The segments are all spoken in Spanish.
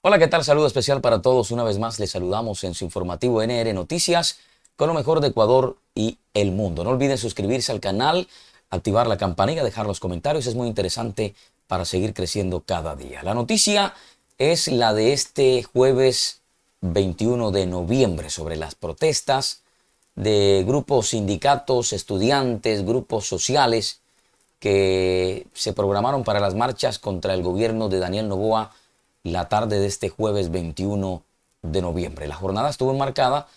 Hola, ¿qué tal? Saludo especial para todos. Una vez más les saludamos en su informativo NR Noticias con lo mejor de Ecuador y el mundo. No olviden suscribirse al canal, activar la campanilla, dejar los comentarios. Es muy interesante para seguir creciendo cada día. La noticia es la de este jueves 21 de noviembre sobre las protestas de grupos, sindicatos, estudiantes, grupos sociales que se programaron para las marchas contra el gobierno de Daniel Noboa la tarde de este jueves 21 de noviembre. La jornada estuvo marcada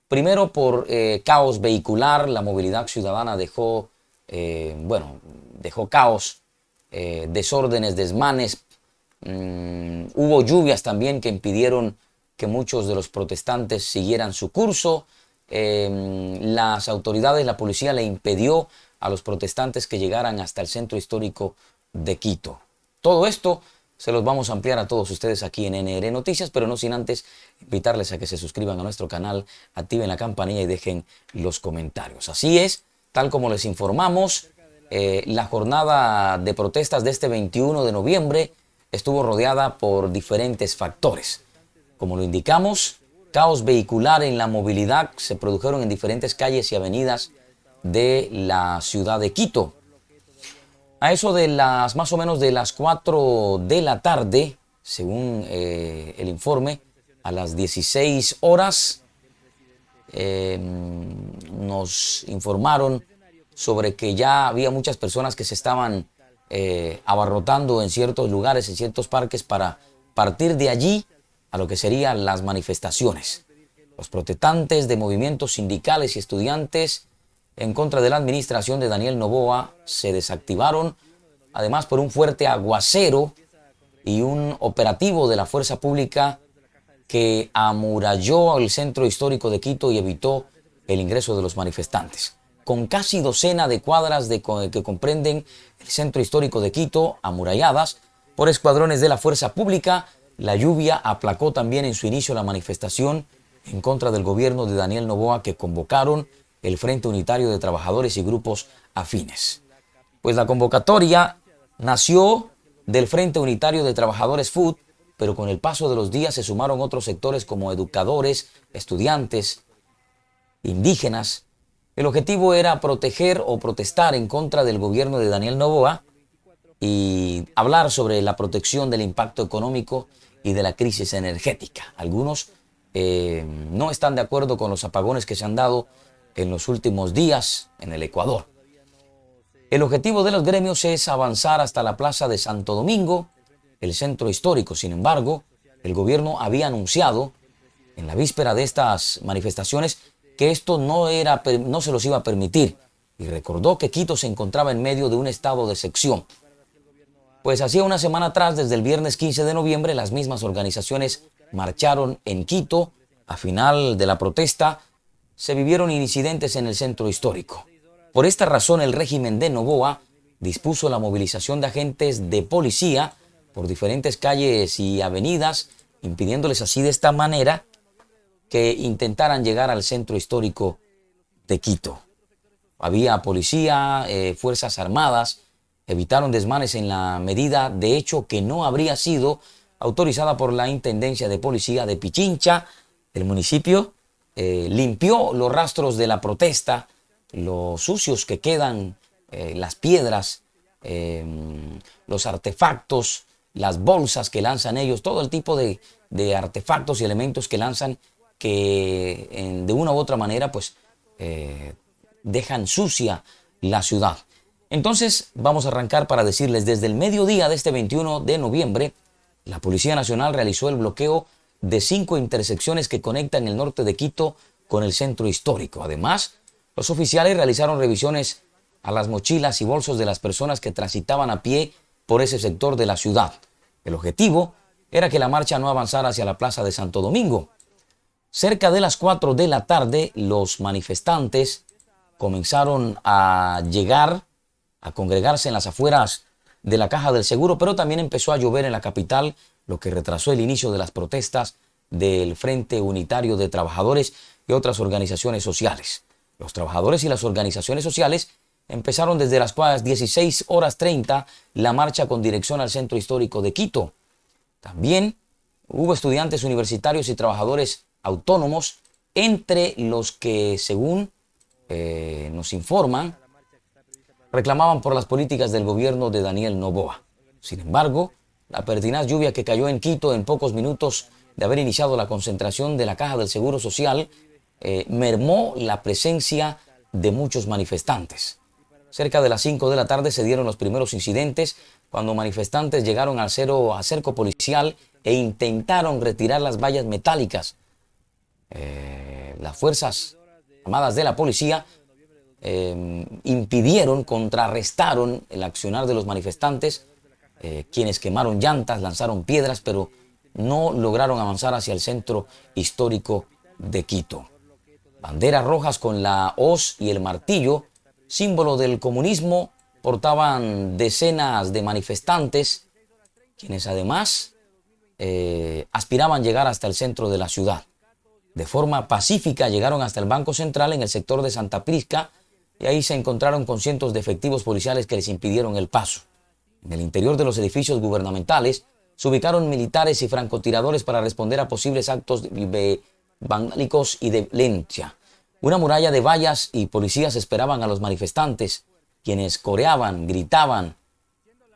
primero por caos vehicular. La movilidad ciudadana dejó caos, desórdenes, desmanes. Hubo lluvias también que impidieron que muchos de los protestantes siguieran su curso. Las autoridades, la policía le impidió a los protestantes que llegaran hasta el centro histórico de Quito. Todo esto se los vamos a ampliar a todos ustedes aquí en NR Noticias, pero no sin antes invitarles a que se suscriban a nuestro canal, activen la campanilla y dejen los comentarios. Así es, tal como les informamos, la jornada de protestas de este 21 de noviembre estuvo rodeada por diferentes factores. Como lo indicamos, caos vehicular en la movilidad se produjeron en diferentes calles y avenidas de la ciudad de Quito. A eso de las más o menos de las 4 de la tarde, según el informe, a las 16 horas nos informaron sobre que ya había muchas personas que se estaban abarrotando en ciertos lugares, en ciertos parques, para partir de allí a lo que serían las manifestaciones. Los protestantes de movimientos sindicales y estudiantes en contra de la administración de Daniel Noboa se desactivaron, además por un fuerte aguacero y un operativo de la fuerza pública que amuralló el centro histórico de Quito y evitó el ingreso de los manifestantes. Con casi docena de cuadras que comprenden el centro histórico de Quito amuralladas por escuadrones de la fuerza pública, la lluvia aplacó también en su inicio la manifestación en contra del gobierno de Daniel Noboa que convocaron el Frente Unitario de Trabajadores y grupos afines. Pues la convocatoria nació del Frente Unitario de Trabajadores FUT, pero con el paso de los días se sumaron otros sectores como educadores, estudiantes, indígenas. El objetivo era proteger o protestar en contra del gobierno de Daniel Noboa y hablar sobre la protección del impacto económico y de la crisis energética. Algunos no están de acuerdo con los apagones que se han dado en los últimos días en el Ecuador. El objetivo de los gremios es avanzar hasta la plaza de Santo Domingo, el centro histórico. Sin embargo, el gobierno había anunciado en la víspera de estas manifestaciones que esto no se los iba a permitir y recordó que Quito se encontraba en medio de un estado de sección. Pues hacía una semana atrás, desde el viernes 15 de noviembre, las mismas organizaciones marcharon en Quito. A final de la protesta se vivieron incidentes en el centro histórico. Por esta razón, el régimen de Noboa dispuso la movilización de agentes de policía por diferentes calles y avenidas, impidiéndoles así de esta manera que intentaran llegar al centro histórico de Quito. Había policía, fuerzas armadas, evitaron desmanes en la medida, de hecho, que no habría sido autorizada por la Intendencia de Policía de Pichincha. El municipio limpió los rastros de la protesta, los sucios que quedan, las piedras, los artefactos, las bolsas que lanzan ellos, todo el tipo de artefactos y elementos que lanzan que de una u otra manera pues dejan sucia la ciudad. Entonces vamos a arrancar para decirles, desde el mediodía de este 21 de noviembre, la Policía Nacional realizó el bloqueo de 5 intersecciones que conectan el norte de Quito con el centro histórico. Además, los oficiales realizaron revisiones a las mochilas y bolsos de las personas que transitaban a pie por ese sector de la ciudad. El objetivo era que la marcha no avanzara hacia la plaza de Santo Domingo. Cerca de las 4 de la tarde, los manifestantes comenzaron a llegar, a congregarse en las afueras de la Caja del Seguro, pero también empezó a llover en la capital, lo que retrasó el inicio de las protestas del Frente Unitario de Trabajadores y otras organizaciones sociales. Los trabajadores y las organizaciones sociales empezaron desde las 16:30 la marcha con dirección al centro histórico de Quito. También Hubo estudiantes universitarios y trabajadores autónomos, entre los que, según nos informan, reclamaban por las políticas del gobierno de Daniel Noboa. Sin embargo, la pertinaz lluvia que cayó en Quito en pocos minutos de haber iniciado la concentración de la Caja del Seguro Social mermó la presencia de muchos manifestantes. Cerca de las 5 de la tarde se dieron los primeros incidentes cuando manifestantes llegaron al cerco policial e intentaron retirar las vallas metálicas. Las fuerzas armadas de la policía impidieron, contrarrestaron el accionar de los manifestantes, quienes quemaron llantas, lanzaron piedras, pero no lograron avanzar hacia el centro histórico de Quito. Banderas rojas con la hoz y el martillo, símbolo del comunismo, portaban decenas de manifestantes, quienes además aspiraban llegar hasta el centro de la ciudad. De forma pacífica llegaron hasta el Banco Central en el sector de Santa Prisca y ahí se encontraron con cientos de efectivos policiales que les impidieron el paso. En el interior de los edificios gubernamentales se ubicaron militares y francotiradores para responder a posibles actos vandálicos y de violencia. Una muralla de vallas y policías esperaban a los manifestantes, quienes coreaban, gritaban: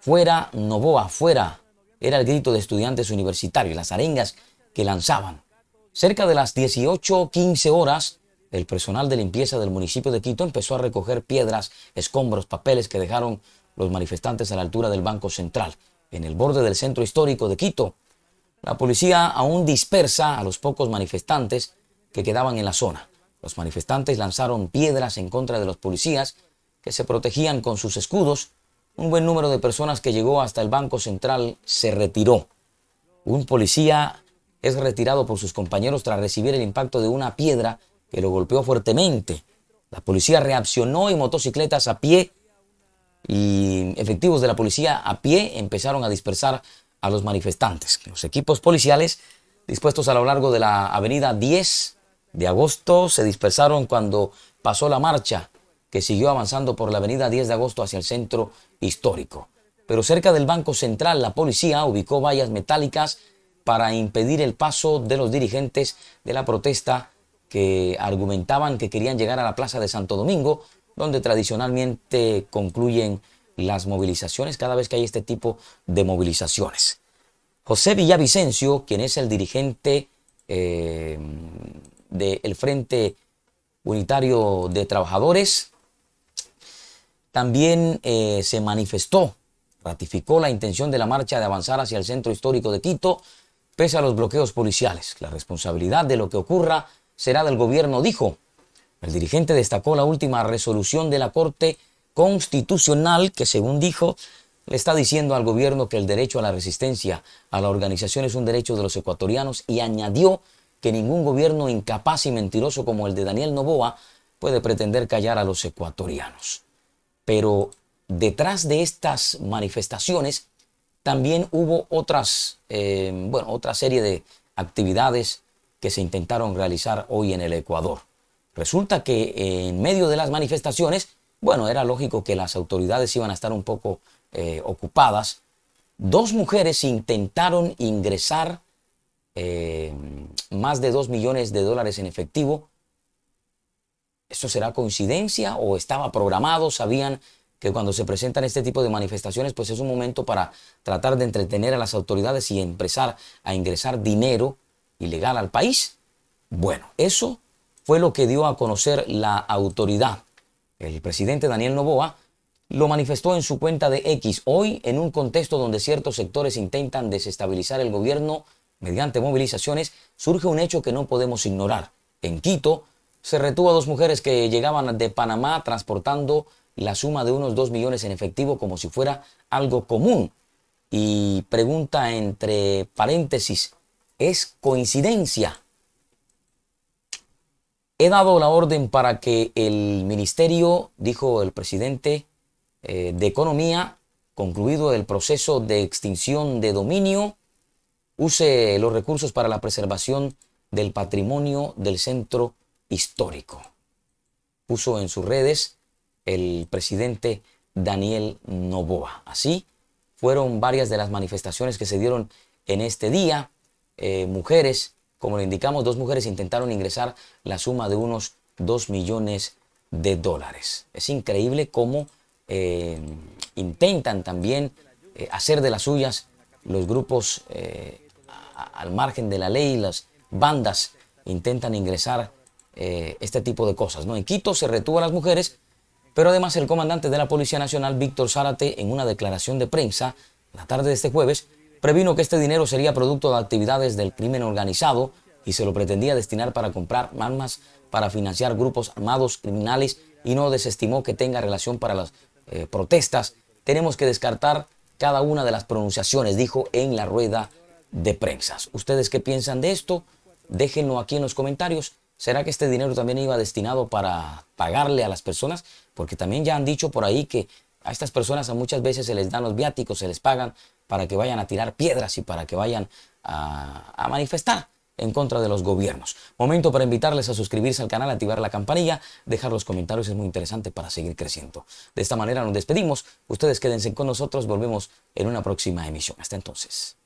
"Fuera Noboa, fuera". Era el grito de estudiantes universitarios, las arengas que lanzaban. Cerca de las 18:15 horas, el personal de limpieza del municipio de Quito empezó a recoger piedras, escombros, papeles que dejaron los manifestantes a la altura del Banco Central, en el borde del centro histórico de Quito. La policía aún dispersa a los pocos manifestantes que quedaban en la zona. Los manifestantes lanzaron piedras en contra de los policías, que se protegían con sus escudos. Un buen número de personas que llegó hasta el Banco Central se retiró. Un policía es retirado por sus compañeros tras recibir el impacto de una piedra que lo golpeó fuertemente. La policía reaccionó y motocicletas a pie y efectivos de la policía a pie empezaron a dispersar a los manifestantes. Los equipos policiales dispuestos a lo largo de la avenida 10 de agosto se dispersaron cuando pasó la marcha que siguió avanzando por la avenida 10 de agosto hacia el centro histórico. Pero cerca del Banco Central la policía ubicó vallas metálicas para impedir el paso de los dirigentes de la protesta que argumentaban que querían llegar a la Plaza de Santo Domingo, donde tradicionalmente concluyen las movilizaciones cada vez que hay este tipo de movilizaciones. José Villavicencio, quien es el dirigente del Frente Unitario de Trabajadores, también se manifestó, ratificó la intención de la marcha de avanzar hacia el centro histórico de Quito, pese a los bloqueos policiales. La responsabilidad de lo que ocurra será del gobierno, dijo. El dirigente destacó la última resolución de la Corte Constitucional que, según dijo, le está diciendo al gobierno que el derecho a la resistencia a la organización es un derecho de los ecuatorianos, y añadió que ningún gobierno incapaz y mentiroso como el de Daniel Noboa puede pretender callar a los ecuatorianos. Pero detrás de estas manifestaciones también hubo otra serie de actividades que se intentaron realizar hoy en el Ecuador. Resulta que en medio de las manifestaciones, era lógico que las autoridades iban a estar un poco ocupadas. Dos mujeres intentaron ingresar más de $2 millones en efectivo. ¿Esto será coincidencia o estaba programado? Sabían que cuando se presentan este tipo de manifestaciones, pues es un momento para tratar de entretener a las autoridades y empezar a ingresar dinero ilegal al país. Bueno, eso fue lo que dio a conocer la autoridad. El presidente Daniel Noboa lo manifestó en su cuenta de X. Hoy, en un contexto donde ciertos sectores intentan desestabilizar el gobierno mediante movilizaciones, surge un hecho que no podemos ignorar. En Quito se retuvo a dos mujeres que llegaban de Panamá transportando la suma de unos $2 millones en efectivo como si fuera algo común. Y pregunta entre paréntesis, ¿es coincidencia? He dado la orden para que el ministerio, dijo el presidente de Economía, concluido el proceso de extinción de dominio, use los recursos para la preservación del patrimonio del centro histórico. Puso en sus redes el presidente Daniel Noboa. Así fueron varias de las manifestaciones que se dieron en este día. mujeres, como le indicamos, 2 mujeres intentaron ingresar la suma de unos 2 millones de dólares. Es increíble cómo intentan también hacer de las suyas los grupos al margen de la ley, las bandas intentan ingresar este tipo de cosas, ¿no? En Quito se retuvo a las mujeres, pero además el comandante de la Policía Nacional, Víctor Zárate, en una declaración de prensa la tarde de este jueves, previno que este dinero sería producto de actividades del crimen organizado y se lo pretendía destinar para comprar armas para financiar grupos armados criminales y no desestimó que tenga relación para las protestas. Tenemos que descartar cada una de las pronunciaciones, dijo en la rueda de prensa. ¿Ustedes qué piensan de esto? Déjenlo aquí en los comentarios. ¿Será que este dinero también iba destinado para pagarle a las personas? Porque también ya han dicho por ahí que a estas personas muchas veces se les dan los viáticos, se les pagan para que vayan a tirar piedras y para que vayan a manifestar en contra de los gobiernos. Momento para invitarles a suscribirse al canal, activar la campanilla, dejar los comentarios, es muy interesante para seguir creciendo. De esta manera nos despedimos. Ustedes quédense con nosotros, volvemos en una próxima emisión. Hasta entonces.